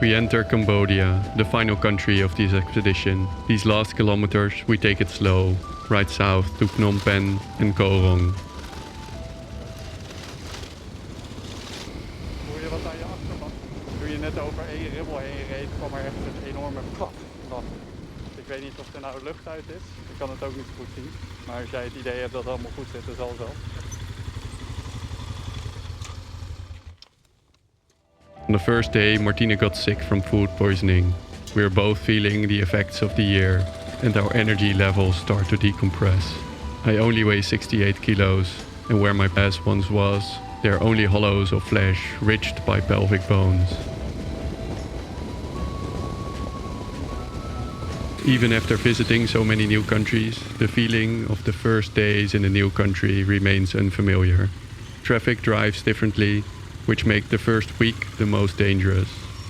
We enter Cambodia, the final country of this expedition. These last kilometers we take it slow, right south to Phnom Penh and Ko Rong. Hoor je wat aan je achterban? Toen je net over één ribbel heen reed, kwam er echt een enorme klap van. Ik weet niet of er nou lucht uit is. Ik kan het ook niet goed zien. Maar als jij het idee hebt dat het allemaal goed zit, dan zal het wel. On the first day, Martine got sick from food poisoning. We are both feeling the effects of the year, and our energy levels start to decompress. I only weigh 68 kilos, and where my ass once was, there are only hollows of flesh ridged by pelvic bones. Even after visiting so many new countries, the feeling of the first days in a new country remains unfamiliar. Traffic drives differently, which make the first week the most dangerous.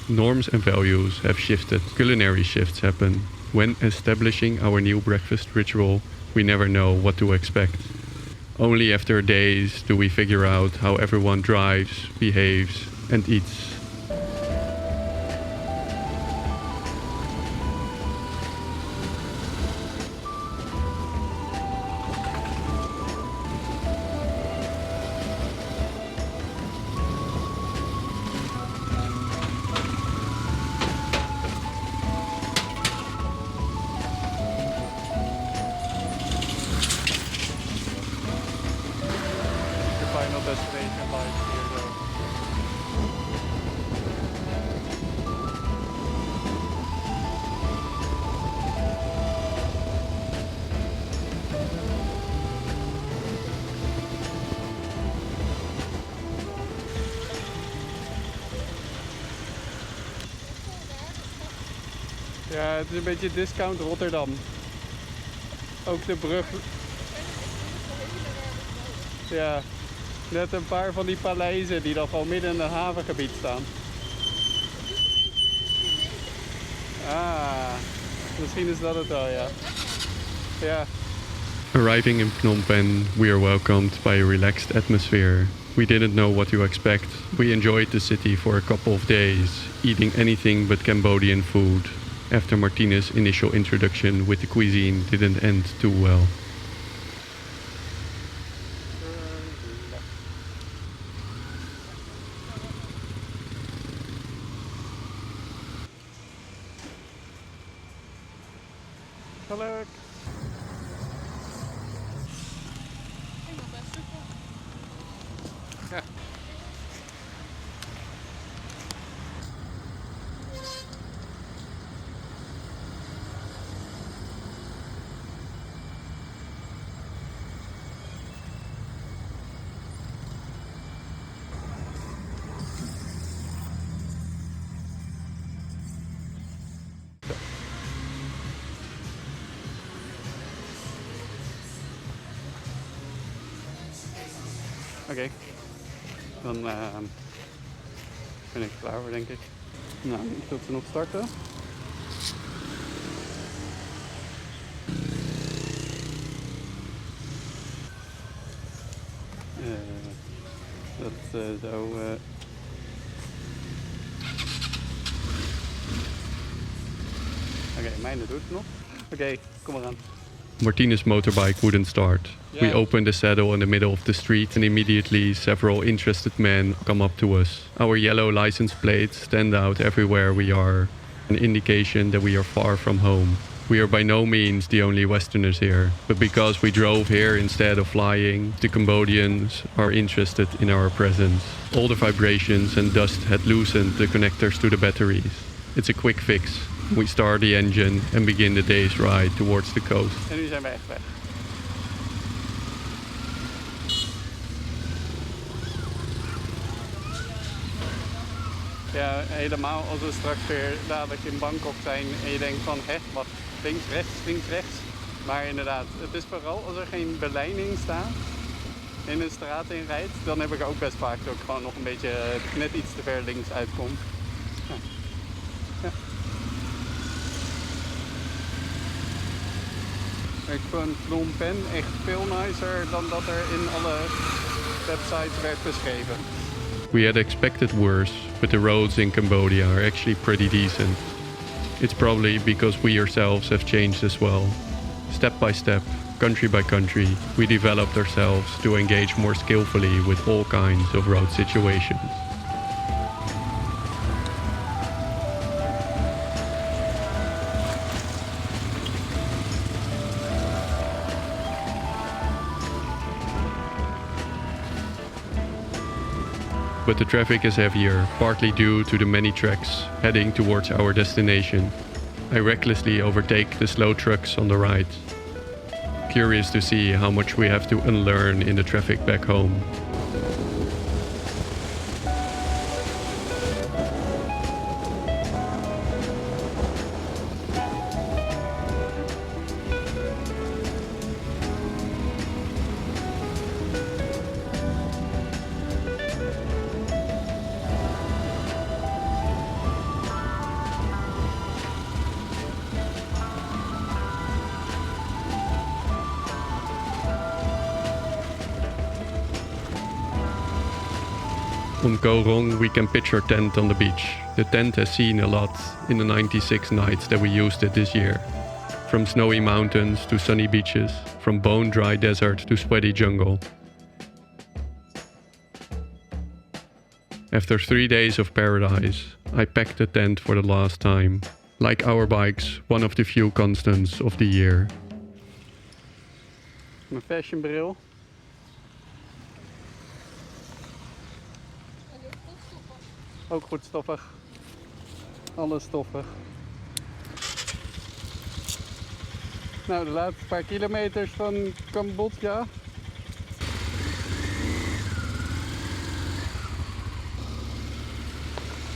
Norms and values have shifted. Culinary shifts happen. When establishing our new breakfast ritual, we never know what to expect. Only after days do we figure out how everyone drives, behaves, and eats. Final destination lights here though. Ja, het is een beetje discount Rotterdam. Ook de brug. Ja. Net een paar van die paleizen die dan gewoon midden in een havengebied staan. Ah, misschien is dat het wel, ja. Ja. Arriving in Phnom Penh, we are welcomed by a relaxed atmosphere. We didn't know what to expect. We enjoyed the city for a couple of days, eating anything but Cambodian food, after Martine's initial introduction with the cuisine didn't end too well. Geluk! Ja. Oké, dan ben ik klaar voor, denk ik. Nou, ik wil ze nog starten. Dat zo... Oké, mijne doet het nog. Oké, kom maar aan. Martine's motorbike wouldn't start. We opened the saddle in the middle of the street and immediately several interested men come up to us. Our yellow license plates stand out everywhere we are, an indication that we are far from home. We are by no means the only Westerners here, but because we drove here instead of flying, the Cambodians are interested in our presence. All the vibrations and dust had loosened the connectors to the batteries. It's a quick fix. We start the engine and begin the day's ride towards the coast. En nu zijn we echt weg. Ja, helemaal als we straks weer dadelijk in Bangkok zijn en je denkt van, wat, links, rechts. Maar inderdaad, het is vooral als er geen beleiding staat in een straat in rijdt, dan heb ik ook best vaak dat ik gewoon nog een beetje net iets te ver links uitkom. Ja. Ja. Ik vond Phnom Penh echt veel nicer dan dat er in alle websites werd beschreven. We had expected worse, but the roads in Cambodia are actually pretty decent. It's probably because we ourselves have changed as well. Step by step, country by country, we developed ourselves to engage more skillfully with all kinds of road situations. But the traffic is heavier, partly due to the many tracks heading towards our destination. I recklessly overtake the slow trucks on the right. Curious to see how much we have to unlearn in the traffic back home. On Ko Rong, we can pitch our tent on the beach. The tent has seen a lot in the 96 nights that we used it this year. From snowy mountains to sunny beaches, from bone-dry desert to sweaty jungle. After 3 days of paradise, I packed the tent for the last time. Like our bikes, one of the few constants of the year. Mijn fashionbril. Ook goed stoffig. Alles stoffig. Nou, de laatste paar kilometers van Cambodja. Ik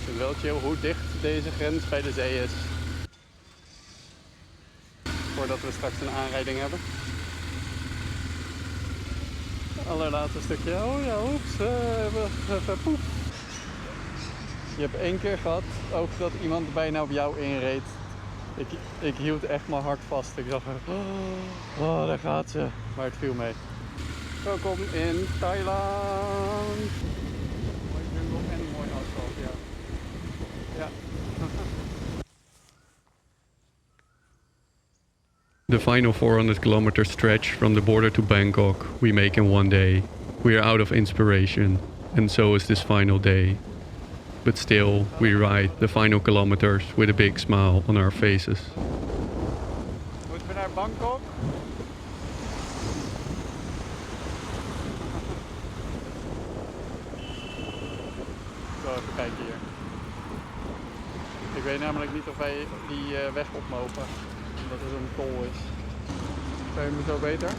vind wel chill hoe dicht deze grens bij de zee is. Voordat we straks een aanrijding hebben. Het allerlaatste stukje. Oh ja, oeps. Poep. Je hebt 1 keer gehad ook dat iemand bijna op jou inreed. Ik hield echt mijn hart vast. Ik dacht, oh, daar gaat ze. Maar het viel mee. Welkom in Thailand. Mooi jungle en mooi asfalt, ja. Ja. The final 400 kilometer stretch from the border to Bangkok we make in one day. We are out of inspiration, and so is this final day. But still, we ride the final kilometers with a big smile on our faces. Moeten we naar Bangkok? Zo, even kijken hier. Ik weet namelijk niet of wij die weg op mogen, omdat het een tol is. Zijn we zo beter?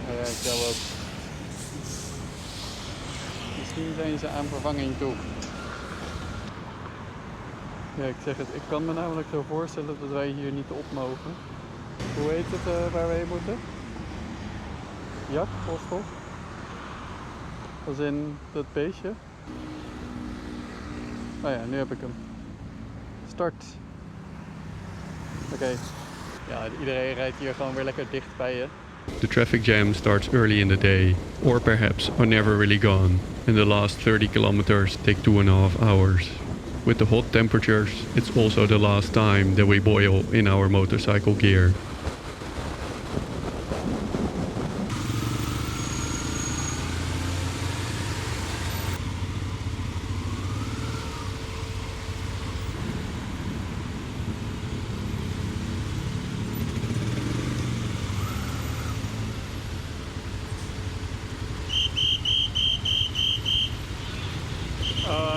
Ja, ik jou ook. Misschien zijn ze aan vervanging toe. Ja, ik zeg het, ik kan me namelijk zo voorstellen dat wij hier niet op mogen. Hoe heet het waar we heen moeten? Jak, hostel? Als in dat beestje. Oh ja, nu heb ik hem. Start. Oké. Ja, iedereen rijdt hier gewoon weer lekker dicht bij je. The traffic jam starts early in the day, or perhaps are never really gone, and the last 30 kilometers take 2.5 hours. With the hot temperatures, it's also the last time that we boil in our motorcycle gear.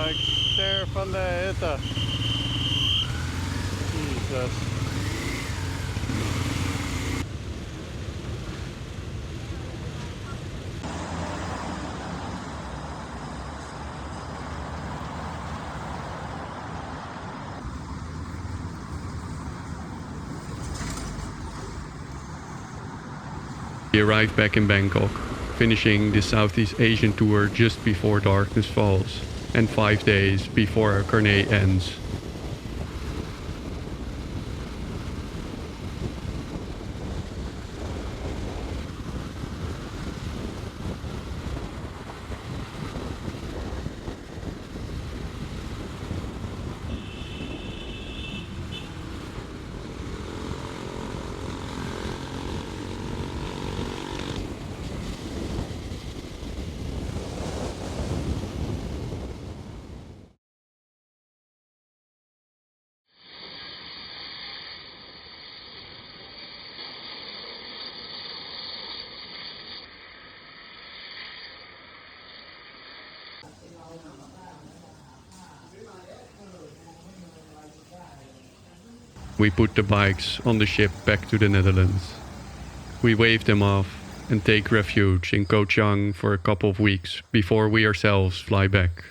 Ik sterf van de hitte. Jezus. We arrived back in Bangkok, finishing the Southeast Asian tour just before darkness falls, and 5 days before our carnet ends. We put the bikes on the ship back to the Netherlands. We wave them off and take refuge in Ko Rong for a couple of weeks before we ourselves fly back.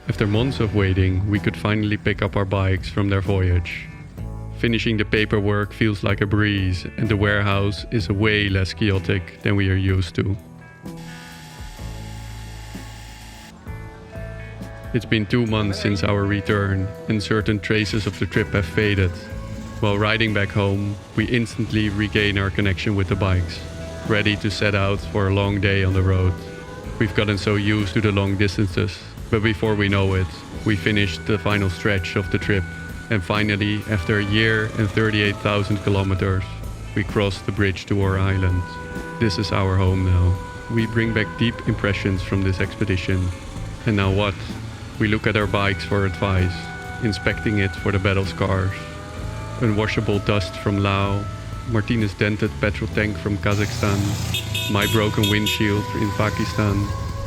After months of waiting, we could finally pick up our bikes from their voyage. Finishing the paperwork feels like a breeze, and the warehouse is way less chaotic than we are used to. It's been 2 months since our return, and certain traces of the trip have faded. While riding back home, we instantly regain our connection with the bikes, ready to set out for a long day on the road. We've gotten so used to the long distances, but before we know it, we finished the final stretch of the trip. And finally, after a year and 38,000 kilometers, we crossed the bridge to our island. This is our home now. We bring back deep impressions from this expedition. And now what? We look at our bikes for advice, inspecting it for the battle scars. Unwashable dust from Laos, Martine's dented petrol tank from Kazakhstan, my broken windshield in Pakistan,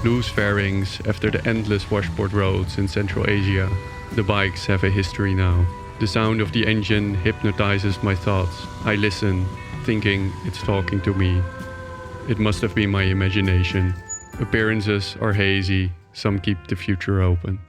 loose fairings after the endless washboard roads in Central Asia. The bikes have a history now. The sound of the engine hypnotizes my thoughts. I listen, thinking it's talking to me. It must have been my imagination. Appearances are hazy, some keep the future open.